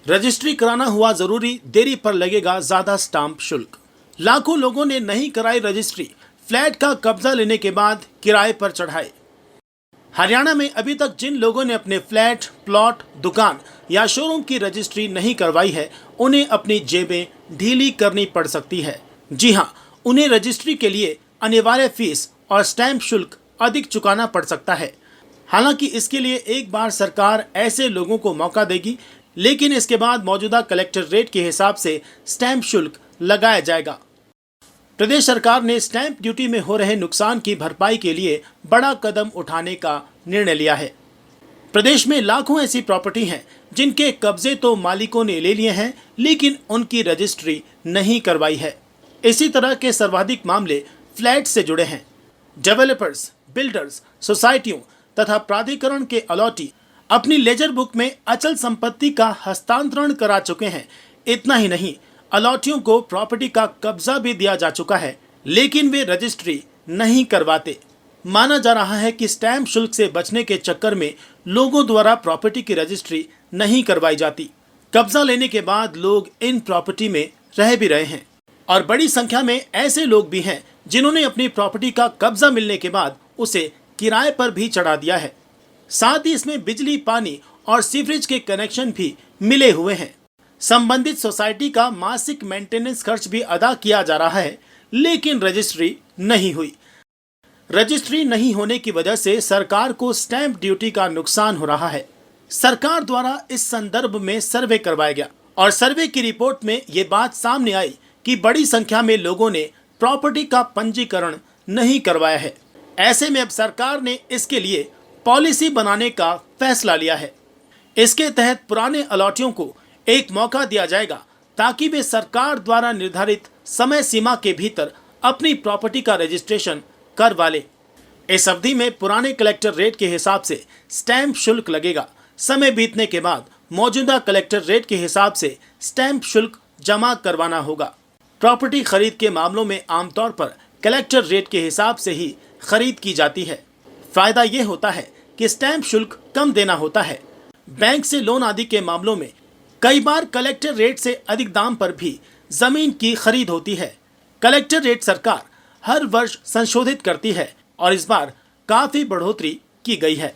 Registry कराना हुआ जरूरी, देरी पर लगेगा ज्यादा स्टाम्प शुल्क। लाखों लोगों ने नहीं कराई रजिस्ट्री, फ्लैट का कब्जा लेने के बाद किराए पर चढ़ाए। हरियाणा में अभी तक जिन लोगों ने अपने फ्लैट, प्लॉट, दुकान या शोरूम की रजिस्ट्री नहीं करवाई है, उन्हें अपनी जेबें ढीली करनी पड़ सकती है। जी हाँ, उन्हें रजिस्ट्री के लिए अनिवार्य फीस और स्टैंप शुल्क अधिक चुकाना पड़ सकता है। हालांकि इसके लिए एक बार सरकार ऐसे लोगों को मौका देगी, लेकिन इसके बाद मौजूदा कलेक्टर रेट के हिसाब से स्टैंप शुल्क लगाया जाएगा। प्रदेश सरकार ने स्टैंप ड्यूटी में हो रहे नुकसान की भरपाई के लिए बड़ा कदम उठाने का निर्णय लिया है। प्रदेश में लाखों ऐसी प्रॉपर्टी हैं जिनके कब्जे तो मालिकों ने ले लिए हैं, लेकिन उनकी रजिस्ट्री नहीं करवाई है। इसी तरह के सर्वाधिक मामले फ्लैट से जुड़े हैं। डेवलपर्स, बिल्डर्स, सोसाइटियों तथा प्राधिकरण के अलॉटी अपनी लेजर बुक में अचल संपत्ति का हस्तांतरण करा चुके हैं। इतना ही नहीं, अलॉटियों को प्रॉपर्टी का कब्जा भी दिया जा चुका है, लेकिन वे रजिस्ट्री नहीं करवाते। माना जा रहा है कि स्टैंप शुल्क से बचने के चक्कर में लोगों द्वारा प्रॉपर्टी की रजिस्ट्री नहीं करवाई जाती। कब्जा लेने के बाद लोग इन प्रॉपर्टी में रह भी रहे हैं और बड़ी संख्या में ऐसे लोग भी हैं जिन्होंने अपनी प्रॉपर्टी का कब्जा मिलने के बाद उसे किराए पर भी चढ़ा दिया है। साथ ही इसमें बिजली, पानी और सीवरेज के कनेक्शन भी मिले हुए हैं। संबंधित सोसाइटी का मासिक मेंटेनेंस खर्च भी अदा किया जा रहा है, लेकिन रजिस्ट्री नहीं हुई। रजिस्ट्री नहीं होने की वजह से सरकार को स्टैंप ड्यूटी का नुकसान हो रहा है। सरकार द्वारा इस संदर्भ में सर्वे करवाया गया और सर्वे की रिपोर्ट में ये बात सामने आई कि बड़ी संख्या में लोगों ने प्रॉपर्टी का पंजीकरण नहीं करवाया है। ऐसे में अब सरकार ने इसके लिए पॉलिसी बनाने का फैसला लिया है। इसके तहत पुराने अलॉटियों को एक मौका दिया जाएगा ताकि वे सरकार द्वारा निर्धारित समय सीमा के भीतर अपनी प्रॉपर्टी का रजिस्ट्रेशन करवा ले। इस अवधि में पुराने कलेक्टर रेट के हिसाब से स्टैंप शुल्क लगेगा। समय बीतने के बाद मौजूदा कलेक्टर रेट के हिसाब से स्टैंप शुल्क जमा करवाना होगा। प्रॉपर्टी खरीद के मामलों में आमतौर पर कलेक्टर रेट के हिसाब से ही खरीद की जाती है। फायदा ये होता है कि स्टैंप शुल्क कम देना होता है। बैंक से लोन आदि के मामलों में कई बार कलेक्टर रेट से अधिक दाम पर भी जमीन की खरीद होती है। कलेक्टर रेट सरकार हर वर्ष संशोधित करती है और इस बार काफी बढ़ोतरी की गई है।